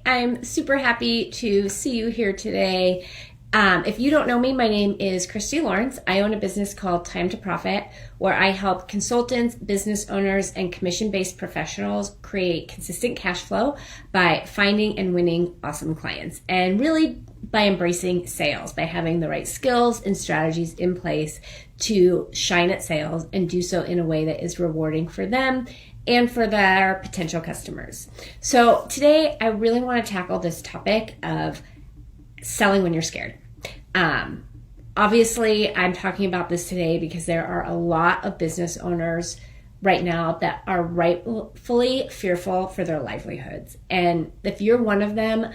I'm super happy to see you here today. If you don't know me, my name is Christy Lawrence. I own a business called Time to Profit, where I help consultants, business owners, and commission-based professionals create consistent cash flow by finding and winning awesome clients, and really by embracing sales, by having the right skills and strategies in place to shine at sales and do so in a way that is rewarding for them and for their potential customers. So today I really want to tackle this topic of selling when you're scared. Obviously, I'm talking about this today because there are a lot of business owners right now that are rightfully fearful for their livelihoods. And if you're one of them,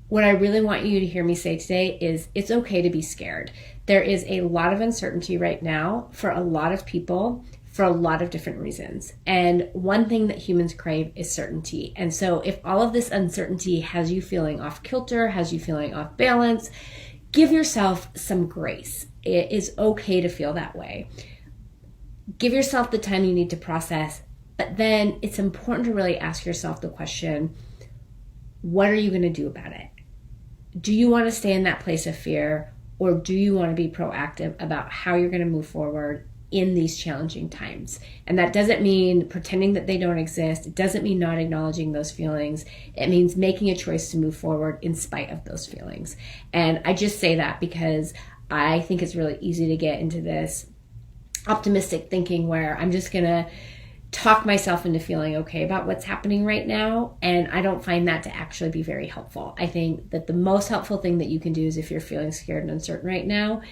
what I really want you to hear me say today is it's okay to be scared. There is a lot of uncertainty right now for a lot of people for a lot of different reasons. And one thing that humans crave is certainty. And so if all of this uncertainty has you feeling off kilter, has you feeling off balance, give yourself some grace. It is okay to feel that way. Give yourself the time you need to process, but then it's important to really ask yourself the question, what are you going to do about it? Do you want to stay in that place of fear, or do you want to be proactive about how you're going to move forward in these challenging times? And that doesn't mean pretending that they don't exist. It doesn't mean not acknowledging those feelings. It means making a choice to move forward in spite of those feelings. And I just say that because I think it's really easy to get into this optimistic thinking where I'm just going to talk myself into feeling okay about what's happening right now. And I don't find that to actually be very helpful. I think that the most helpful thing that you can do is, if you're feeling scared and uncertain right now,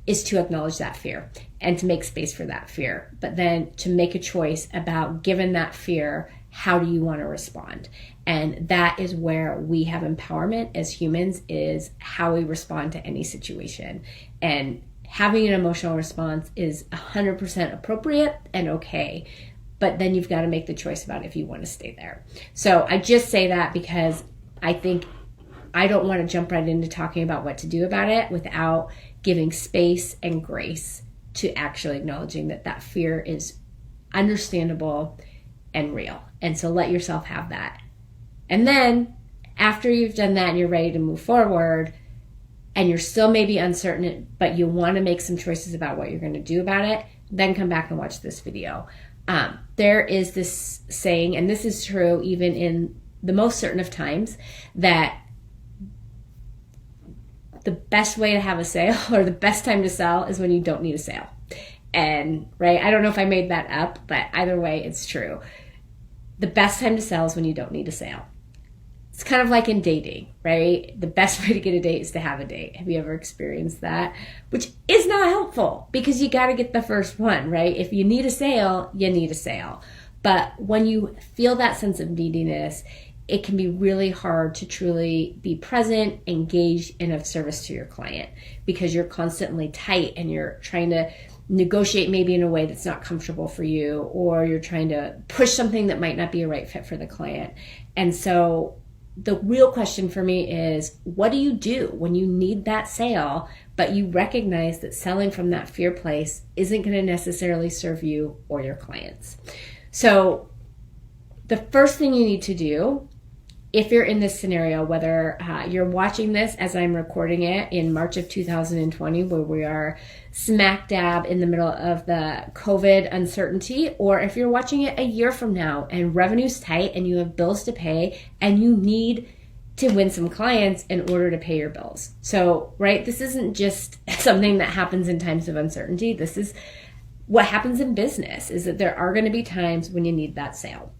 is to acknowledge that fear and to make space for that fear. But then to make a choice about, given that fear, how do you want to respond? And that is where we have empowerment as humans, is how we respond to any situation. And having an emotional response is 100% appropriate and okay. But then you've got to make the choice about if you want to stay there. So I just say that because I think I don't want to jump right into talking about what to do about it without giving space and grace to actually acknowledging that that fear is understandable and real. And so let yourself have that. And then after you've done that and you're ready to move forward and you're still maybe uncertain, but you want to make some choices about what you're going to do about it, then come back and watch this video. There is this saying, and this is true even in the most certain of times, that the best way to have a sale, or the best time to sell, is when you don't need a sale. And right, I don't know if I made that up, but either way, it's true. The best time to sell is when you don't need a sale. It's kind of like in dating, right? The best way to get a date is to have a date. Have you ever experienced that? Which is not helpful, because you got to get the first one, right? If you need a sale, you need a sale. But when you feel that sense of neediness, it can be really hard to truly be present, engaged, and of service to your client, because you're constantly tight and you're trying to negotiate maybe in a way that's not comfortable for you, or you're trying to push something that might not be a right fit for the client. And so the real question for me is, what do you do when you need that sale, but you recognize that selling from that fear place isn't going to necessarily serve you or your clients? So the first thing you need to do, if you're in this scenario, whether you're watching this as I'm recording it in March of 2020, where we are smack dab in the middle of the COVID uncertainty, or if you're watching it a year from now and revenue's tight and you have bills to pay and you need to win some clients in order to pay your bills. So, right, this isn't just something that happens in times of uncertainty. This is what happens in business, is that there are going to be times when you need that sale.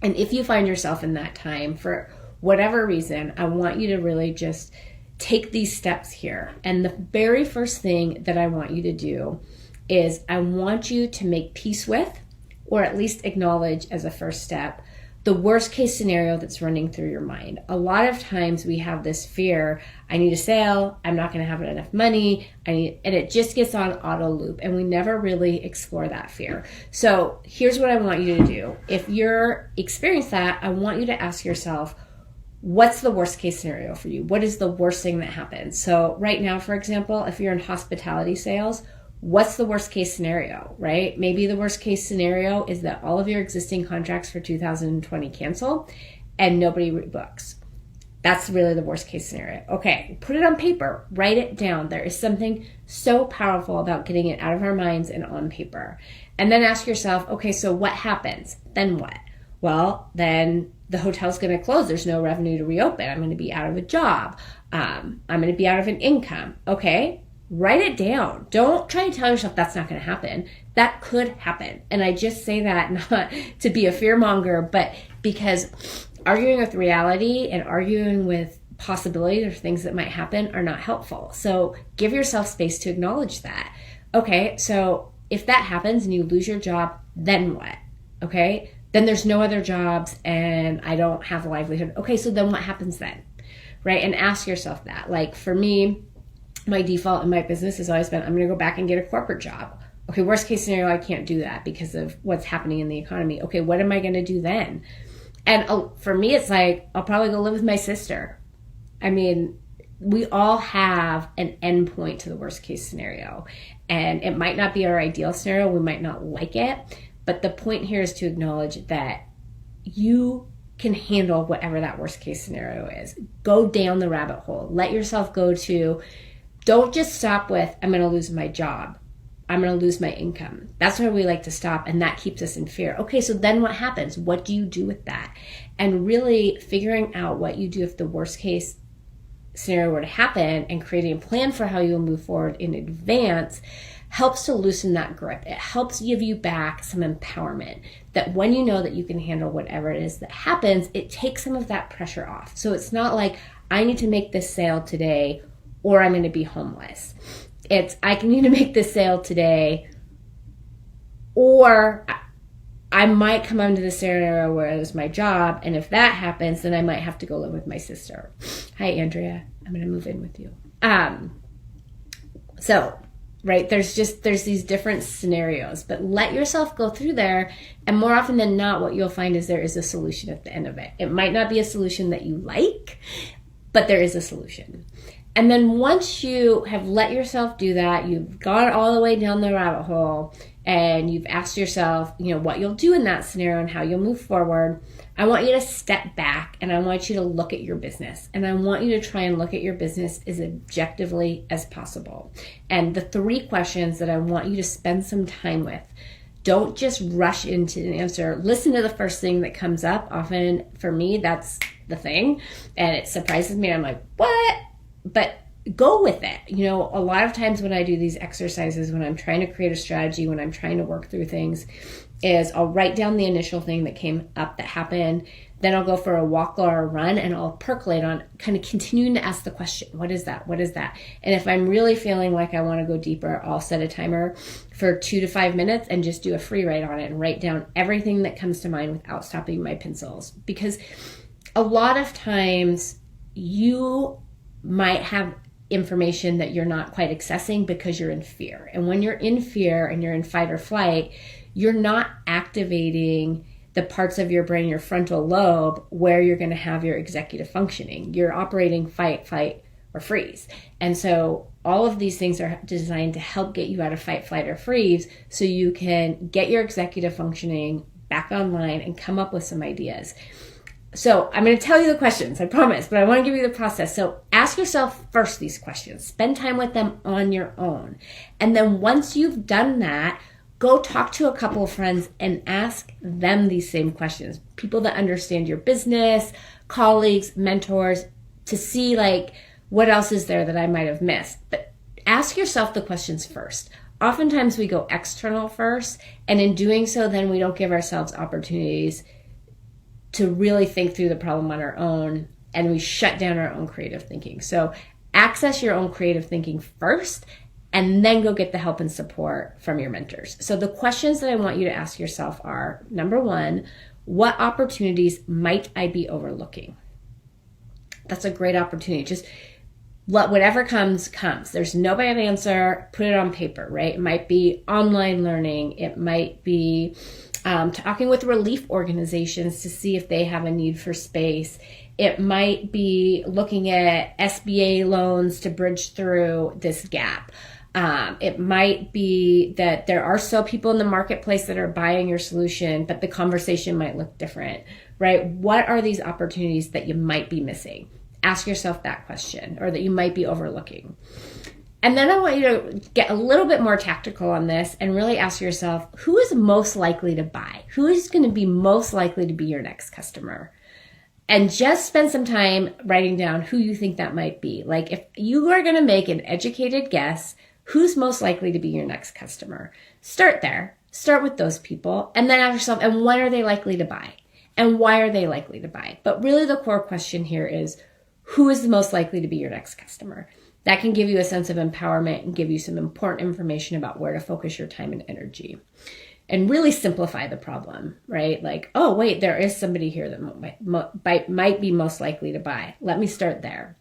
And if you find yourself in that time, for whatever reason, I want you to really just take these steps here. And the very first thing that I want you to do is, I want you to make peace with, or at least acknowledge as a first step, the worst case scenario that's running through your mind. A lot of times we have this fear, I need a sale, I'm not going to have enough money, and it just gets on auto loop, and we never really explore that fear. So here's what I want you to do. If you're experiencing that, I want you to ask yourself, what's the worst case scenario for you? What is the worst thing that happens? So right now, for example, if you're in hospitality sales, what's the worst case scenario, right? Maybe the worst case scenario is that all of your existing contracts for 2020 cancel and nobody rebooks. That's really the worst case scenario. Okay, put it on paper, write it down. There is something so powerful about getting it out of our minds and on paper. And then ask yourself, okay, so what happens? Then what? Well, then the hotel's going to close. There's no revenue to reopen. I'm going to be out of a job. I'm going to be out of an income. Okay, write it down. Don't try to tell yourself that's not going to happen. That could happen. And I just say that not to be a fearmonger, but because arguing with reality and arguing with possibilities or things that might happen are not helpful. So give yourself space to acknowledge that. Okay, so if that happens and you lose your job, then what? Okay, then there's no other jobs and I don't have a livelihood. Okay, so then what happens then? Right? And ask yourself that. Like for me, my default in my business has always been, I'm going to go back and get a corporate job. Okay, worst case scenario, I can't do that because of what's happening in the economy. Okay, what am I going to do then? And for me, it's like, I'll probably go live with my sister. I mean, we all have an end point to the worst case scenario. And it might not be our ideal scenario. We might not like it. But the point here is to acknowledge that you can handle whatever that worst case scenario is. Go down the rabbit hole. Let yourself go to, don't just stop with, I'm going to lose my job. I'm going to lose my income. That's where we like to stop, and that keeps us in fear. Okay, so then what happens? What do you do with that? And really figuring out what you do if the worst case scenario were to happen and creating a plan for how you'll move forward in advance helps to loosen that grip. It helps give you back some empowerment that when you know that you can handle whatever it is that happens, it takes some of that pressure off. So it's not like, I need to make this sale today or I'm going to be homeless. It's, I need to make this sale today, or I might come into the scenario where it was my job, and if that happens, then I might have to go live with my sister. Hi, Andrea. I'm going to move in with you. So, right, there's these different scenarios, but let yourself go through there, and more often than not, what you'll find is there is a solution at the end of it. It might not be a solution that you like, but there is a solution. And then once you have let yourself do that, you've gone all the way down the rabbit hole and you've asked yourself, what you'll do in that scenario and how you'll move forward, I want you to step back and I want you to look at your business. And I want you to try and look at your business as objectively as possible. And the 3 questions that I want you to spend some time with, don't just rush into an answer. Listen to the first thing that comes up. Often for me, that's the thing. And it surprises me. I'm like, what? But go with it. A lot of times when I do these exercises, when I'm trying to create a strategy, when I'm trying to work through things, is I'll write down the initial thing that came up that happened. Then I'll go for a walk or a run and I'll percolate on kind of continuing to ask the question, what is that? What is that? And if I'm really feeling like I want to go deeper, I'll set a timer for 2 to 5 minutes and just do a free write on it and write down everything that comes to mind without stopping my pencils. Because a lot of times you might have information that you're not quite accessing because you're in fear. And when you're in fear and you're in fight or flight, you're not activating the parts of your brain, your frontal lobe, where you're going to have your executive functioning. You're operating fight, flight, or freeze. And so all of these things are designed to help get you out of fight, flight, or freeze so you can get your executive functioning back online and come up with some ideas. So I'm going to tell you the questions, I promise, but I want to give you the process. So ask yourself first these questions. Spend time with them on your own. And then once you've done that, go talk to a couple of friends and ask them these same questions. People that understand your business, colleagues, mentors, to see what else is there that I might have missed. But ask yourself the questions first. Oftentimes we go external first, and in doing so, then we don't give ourselves opportunities to really think through the problem on our own, and we shut down our own creative thinking. So access your own creative thinking first, and then go get the help and support from your mentors. So the questions that I want you to ask yourself are, number 1, what opportunities might I be overlooking? That's a great opportunity. Just let whatever comes. There's no bad answer. Put it on paper, right? It might be online learning. It might be talking with relief organizations to see if they have a need for space. It might be looking at SBA loans to bridge through this gap. It might be that there are still people in the marketplace that are buying your solution, but the conversation might look different, right? What are these opportunities that you might be missing? Ask yourself that question, or that you might be overlooking. And then I want you to get a little bit more tactical on this and really ask yourself, who is most likely to buy? Who is going to be most likely to be your next customer? And just spend some time writing down who you think that might be. Like, if you are going to make an educated guess, who's most likely to be your next customer? Start there. Start with those people. And then ask yourself, and when are they likely to buy? And why are they likely to buy? But really the core question here is, who is the most likely to be your next customer? That can give you a sense of empowerment and give you some important information about where to focus your time and energy. And really simplify the problem, right? Like, oh, wait, there is somebody here that might be most likely to buy. Let me start there.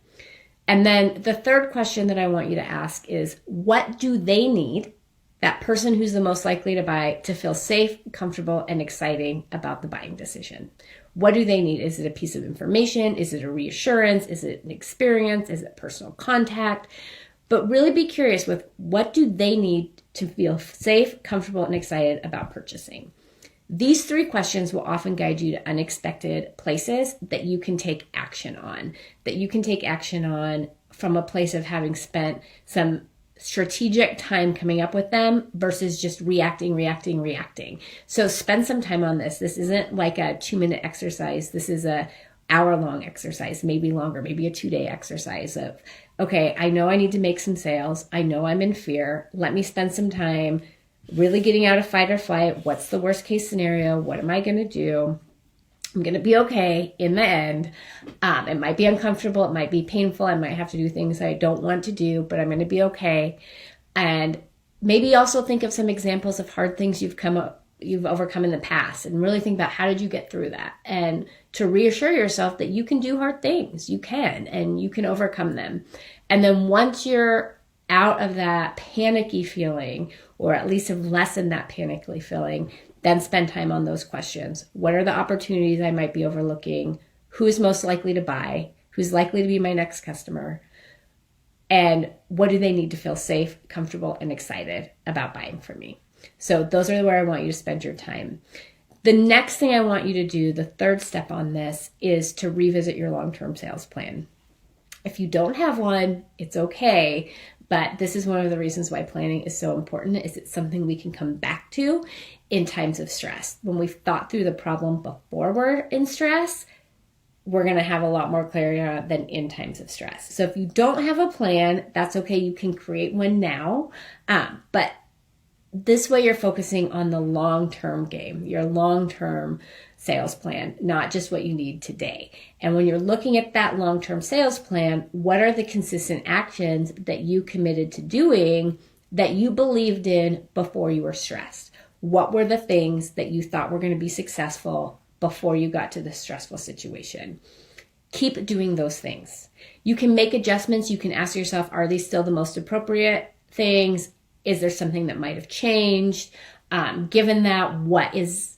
And then the third question that I want you to ask is, what do they need, that person who's the most likely to buy, to feel safe, comfortable, and exciting about the buying decision? What do they need? Is it a piece of information? Is it a reassurance? Is it an experience? Is it personal contact? But really be curious with, what do they need to feel safe, comfortable, and excited about purchasing? These three questions will often guide you to unexpected places that you can take action on, from a place of having spent some strategic time coming up with them versus just reacting. So spend some time on this. This isn't like a 2-minute exercise. This is a hour-long exercise, maybe longer, maybe a 2-day exercise of, okay, I know I need to make some sales. I know I'm in fear. Let me spend some time really getting out of fight or flight. What's the worst case scenario? What am I going to do? I'm going to be okay in the end. It might be uncomfortable. It might be painful. I might have to do things I don't want to do, but I'm going to be okay. And maybe also think of some examples of hard things you've overcome in the past, and really think about, how did you get through that? And to reassure yourself that you can do hard things. You can, and you can overcome them. And then once you're out of that panicky feeling, or at least have lessened that panicky feeling, then spend time on those questions. What are the opportunities I might be overlooking? Who's most likely to buy? Who's likely to be my next customer? And what do they need to feel safe, comfortable, and excited about buying from me? So those are where I want you to spend your time. The next thing I want you to do, the third step on this, is to revisit your long-term sales plan. If you don't have one, it's okay. But this is one of the reasons why planning is so important, is it's something we can come back to in times of stress. When we've thought through the problem before we're in stress, we're going to have a lot more clarity on it than in times of stress. So if you don't have a plan, that's okay. You can create one now. But this way you're focusing on the long-term game, your long-term sales plan, not just what you need today. And when you're looking at that long-term sales plan, what are the consistent actions that you committed to doing that you believed in before you were stressed? What were the things that you thought were going to be successful before you got to the stressful situation? Keep doing those things. You can make adjustments. You can ask yourself, are these still the most appropriate things? Is there something that might have changed? Given that,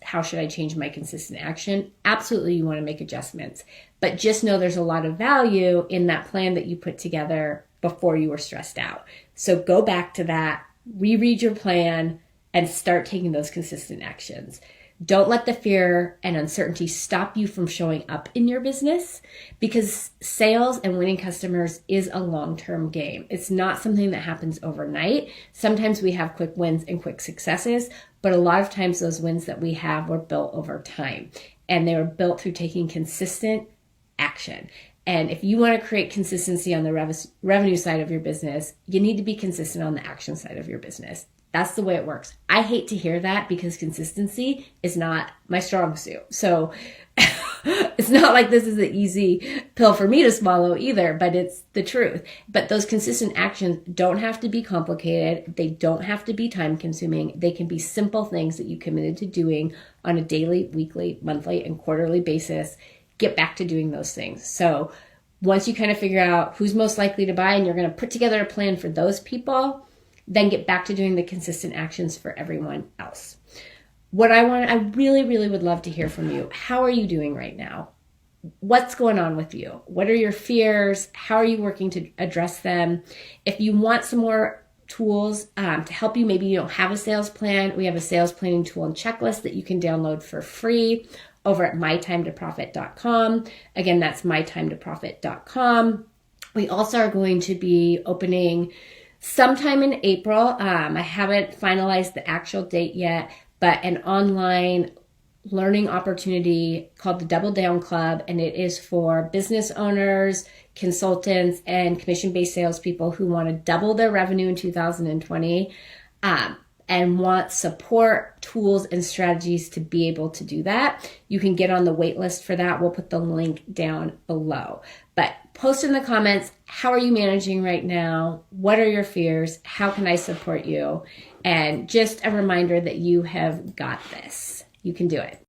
how should I change my consistent action? Absolutely, you want to make adjustments, but just know there's a lot of value in that plan that you put together before you were stressed out. So go back to that, reread your plan, and start taking those consistent actions. Don't let the fear and uncertainty stop you from showing up in your business, because sales and winning customers is a long-term game. It's not something that happens overnight. Sometimes we have quick wins and quick successes, but a lot of times those wins that we have were built over time, and they were built through taking consistent action. And if you want to create consistency on the revenue side of your business, you need to be consistent on the action side of your business. That's the way it works. I hate to hear that, because consistency is not my strong suit. So it's not like this is an easy pill for me to swallow either, but it's the truth. But those consistent actions don't have to be complicated. They don't have to be time consuming. They can be simple things that you committed to doing on a daily, weekly, monthly, and quarterly basis. Get back to doing those things. So once you kind of figure out who's most likely to buy, and you're going to put together a plan for those people, then get back to doing the consistent actions for everyone else. I really, really would love to hear from you. How are you doing right now? What's going on with you? What are your fears? How are you working to address them? If you want some more tools to help you, maybe you don't have a sales plan, we have a sales planning tool and checklist that you can download for free. over at mytimetoprofit.com. Again, that's mytimetoprofit.com. We also are going to be opening sometime in April. I haven't finalized the actual date yet, but an online learning opportunity called the Double Down Club, and it is for business owners, consultants, and commission-based salespeople who want to double their revenue in 2020 and want support, tools, and strategies to be able to do that. You can get on the wait list for that. We'll put the link down below. But post in the comments, how are you managing right now? What are your fears? How can I support you? And just a reminder that you have got this. You can do it.